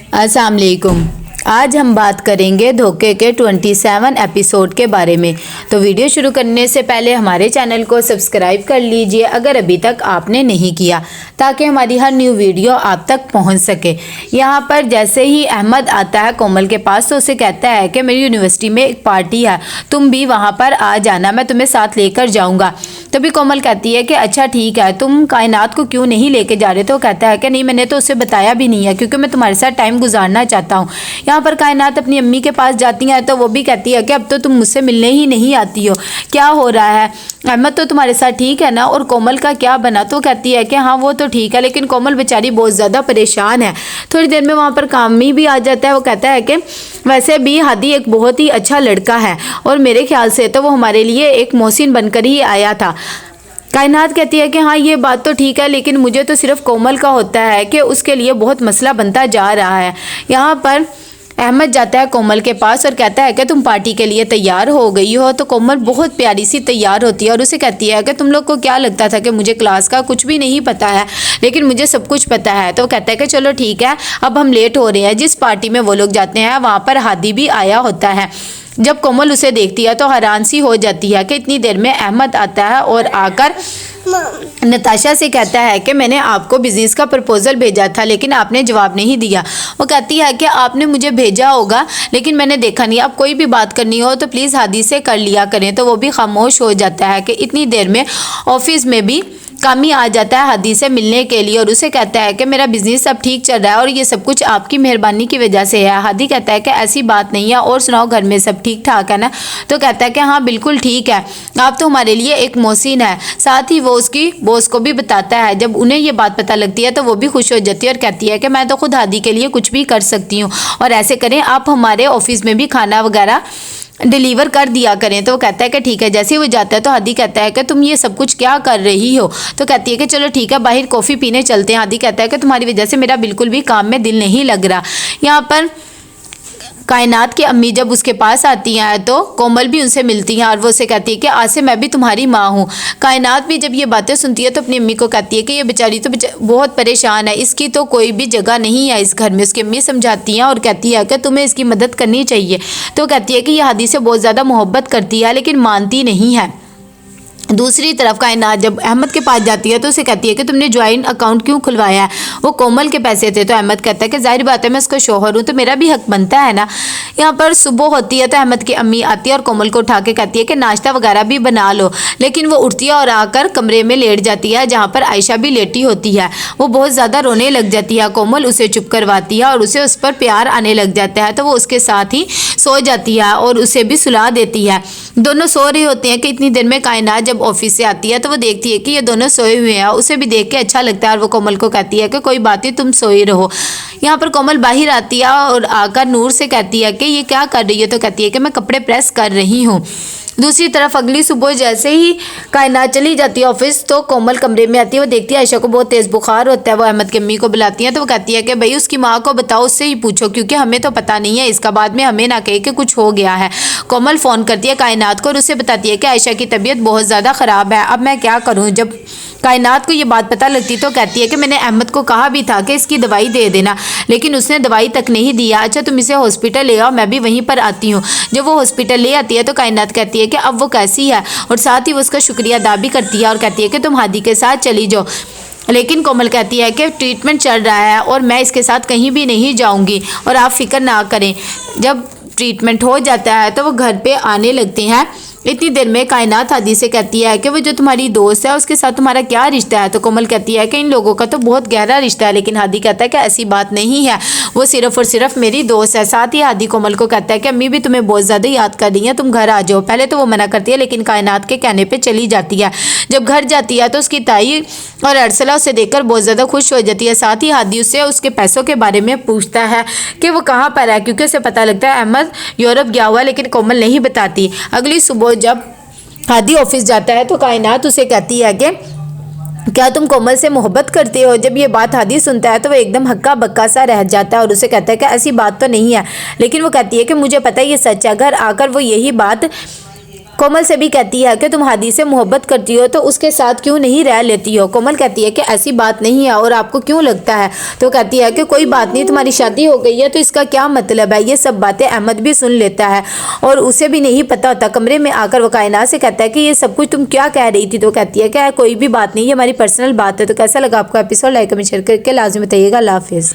अस्सलाम वालेकुम। आज हम बात करेंगे धोखे के 27 एपिसोड के बारे में। तो वीडियो शुरू करने से पहले हमारे चैनल को सब्सक्राइब कर लीजिए अगर अभी तक आपने नहीं किया, ताकि हमारी हर न्यू वीडियो आप तक पहुंच सके। यहाँ पर जैसे ही अहमद आता है कोमल के पास तो उसे कहता है कि मेरी यूनिवर्सिटी में एक पार्टी है, तुम भी वहाँ पर आ जाना, मैं तुम्हें साथ लेकर जाऊँगा। तभी कोमल कहती है कि अच्छा ठीक है, तुम कायनात को क्यों नहीं लेके जा रहे? तो कहता है कि नहीं, मैंने तो उसे बताया भी नहीं है क्योंकि मैं तुम्हारे साथ टाइम गुजारना चाहता हूँ। यहाँ पर कायनात अपनी अम्मी के पास जाती है तो वो भी कहती है कि अब तो तुम मुझसे मिलने ही नहीं आती हो, क्या हो रहा है? अहमद तो तुम्हारे साथ ठीक है ना? और कोमल का क्या बना? तो कहती है कि हाँ वो तो ठीक है, लेकिन कोमल बेचारी बहुत ज़्यादा परेशान है। थोड़ी देर में वहाँ पर कामी भी आ जाता है। वो कहता है कि वैसे भी हादी एक बहुत ही अच्छा लड़का है और मेरे ख्याल से तो वो हमारे लिए एक मोहसिन बनकर ही आया था। कायनात कहती है कि हाँ ये बात तो ठीक है, लेकिन मुझे तो सिर्फ कोमल का होता है कि उसके लिए बहुत मसला बनता जा रहा है। यहाँ पर अहमद जाता है कोमल के पास और कहता है कि तुम पार्टी के लिए तैयार हो गई हो। तो कोमल बहुत प्यारी सी तैयार होती है और उसे कहती है कि तुम लोग को क्या लगता था कि मुझे क्लास का कुछ भी नहीं पता है, लेकिन मुझे सब कुछ पता है। तो कहता है कि चलो ठीक है, अब हम लेट हो रहे हैं। जिस पार्टी में वो लोग जाते हैं वहाँ पर हादी भी आया होता है। जब कोमल उसे देखती है तो हैरान सी हो जाती है कि इतनी देर में अहमद आता है और आकर नताशा से कहता है कि मैंने आपको बिजनेस का प्रपोजल भेजा था लेकिन आपने जवाब नहीं दिया। वो कहती है कि आपने मुझे भेजा होगा लेकिन मैंने देखा नहीं, आप कोई भी बात करनी हो तो प्लीज़ हादी से कर लिया करें। तो वो भी खामोश हो जाता है कि इतनी देर में ऑफिस में भी कामी आ जाता है हादी से मिलने के लिए और उसे कहता है कि मेरा बिजनेस अब ठीक चल रहा है और ये सब कुछ आपकी मेहरबानी की वजह से है। हादी कहता है कि ऐसी बात नहीं है, और सुनाओ घर में सब ठीक ठाक है ना? तो कहता है कि हाँ बिल्कुल ठीक है, आप तो हमारे लिए एक मोहसिन है। साथ ही वो उसकी बॉस को भी बताता है। जब उन्हें ये बात पता लगती है तो वो भी खुश हो जाती है और कहती है कि मैं तो खुद हादी के लिए कुछ भी कर सकती हूँ, और ऐसे करें आप हमारे ऑफिस में भी खाना वगैरह डिलीवर कर दिया करें। तो वो कहता है कि ठीक है। जैसे ही वो जाता है तो हादी कहता है कि तुम ये सब कुछ क्या कर रही हो? तो कहती है कि चलो ठीक है, बाहर कॉफ़ी पीने चलते हैं। हादी कहता है कि तुम्हारी वजह से मेरा बिल्कुल भी काम में दिल नहीं लग रहा। यहाँ पर कायनात की अम्मी जब उसके पास आती हैं तो कोमल भी उनसे मिलती हैं और वो उसे कहती है कि आज से मैं भी तुम्हारी माँ हूँ। कायनात भी जब ये बातें सुनती है तो अपनी अम्मी को कहती है कि ये बेचारी तो बहुत परेशान है, इसकी तो कोई भी जगह नहीं है इस घर में। उसकी अम्मी समझाती हैं और कहती है कि तुम्हें इसकी मदद करनी चाहिए। तो कहती है कि ये हादी से बहुत ज़्यादा मोहब्बत करती है लेकिन मानती नहीं है। दूसरी तरफ कायनात जब अहमद के पास जाती है तो उसे कहती है कि तुमने ज्वाइंट अकाउंट क्यों खुलवाया है? वो कोमल के पैसे थे। तो अहमद कहता है कि जाहिर बात है मैं उसका शौहर हूँ तो मेरा भी हक बनता है ना। यहाँ पर सुबह होती है तो अहमद की अम्मी आती है और कोमल को उठा के कहती है कि नाश्ता वगैरह भी बना लो, लेकिन वो उठती है और आकर कमरे में लेट जाती है जहाँ पर आयशा भी लेटी होती है। वो बहुत ज़्यादा रोने लग जाती है। कोमल उसे चुप करवाती है और उसे उस पर प्यार आने लग जाता है तो वो उसके साथ ही सो जाती है और उसे भी सुला देती है। दोनों सो रहे होते हैं कि इतनी देर में कायनात जब ऑफिस से आती है तो वो देखती है कि ये दोनों सोए हुए हैं। उसे भी देख के अच्छा लगता है और वो कोमल को कहती है कि कोई बात नहीं, तुम सोए रहो। यहाँ पर कोमल बाहर आती है और आकर नूर से कहती है कि ये क्या कर रही है? तो कहती है कि मैं कपड़े प्रेस कर रही हूँ। दूसरी तरफ अगली सुबह जैसे ही कायनात चली जाती है ऑफिस तो कोमल कमरे में आती है। वो देखती है आयशा को बहुत तेज़ बुखार होता है। वो अहमद की अम्मी को बुलाती है तो वो कहती है कि भाई उसकी माँ को बताओ, उससे ही पूछो क्योंकि हमें तो पता नहीं है इसका, बाद में हमें ना कहे कि कुछ हो गया है। कोमल फ़ोन करती है कायनात को और उसे बताती है कि आयशा की तबीयत बहुत ज़्यादा ख़राब है, अब मैं क्या करूँ? जब कायनात को ये बात पता लगती तो कहती है कि मैंने अहमद को कहा भी था कि इसकी दवाई दे देना, लेकिन उसने दवाई तक नहीं दिया। अच्छा तुम इसे हॉस्पिटल ले आओ, मैं भी वहीं पर आती हूँ। जब वो हॉस्पिटल ले आती है तो कायनात कहती है कि अब वो कैसी है और साथ ही वो उसका शुक्रिया अदा भी करती है और कहती है कि तुम हादी के साथ चली जाओ। लेकिन कोमल कहती है कि ट्रीटमेंट चल रहा है और मैं इसके साथ कहीं भी नहीं जाऊँगी और आप फिक्र ना करें। जब ट्रीटमेंट हो जाता है तो वो घर पे आने लगते हैं। इतनी देर में कायनात हादी से कहती है कि वो जो तुम्हारी दोस्त है उसके साथ तुम्हारा क्या रिश्ता है? तो कोमल कहती है कि इन लोगों का तो बहुत गहरा रिश्ता है, लेकिन हादी कहता है कि ऐसी बात नहीं है, वो सिर्फ और सिर्फ मेरी दोस्त है। साथ ही हादी कोमल को कहता है कि अम्मी भी तुम्हें बहुत ज़्यादा याद कर रही है, तुम घर आ जाओ। पहले तो वो मना करती है लेकिन कायनात के कहने पर चली जाती है। जब घर जाती है तो उसकी ताई और अरसला उसे देखकर बहुत ज़्यादा खुश हो जाती है। साथ ही हादी उससे उसके पैसों के बारे में पूछता है कि वो कहाँ पर है, क्योंकि उसे पता लगता है अहमद यूरोप गया हुआ है, लेकिन कोमल नहीं बताती। अगली सुबह जब हादी ऑफिस जाता है तो कायनात उसे कहती है कि क्या तुम कोमल से मोहब्बत करते हो? जब ये बात हादी सुनता है तो वो एकदम हक्का बक्का सा रह जाता है और उसे कहता है कि ऐसी बात तो नहीं है, लेकिन वो कहती है कि मुझे पता है ये सच है। घर आकर वो यही बात कोमल से भी कहती है कि तुम हादी से मोहब्बत करती हो तो उसके साथ क्यों नहीं रह लेती हो। कोमल कहती है कि ऐसी बात नहीं है और आपको क्यों लगता है। तो कहती है कि कोई बात नहीं, तुम्हारी शादी हो गई है तो इसका क्या मतलब है। ये सब बातें अहमद भी सुन लेता है और उसे भी नहीं पता होता। कमरे में आकर वो कायनात से कहता है कि ये सब कुछ तुम क्या कह रही थी। तो कहती है कि कोई भी बात नहीं, ये हमारी पर्सनल बात है। तो कैसा लगा आपको एपिसोड, लाइक कमेंट शेयर करके लाजमी बताइएगा। अल्लाह हाफिज़।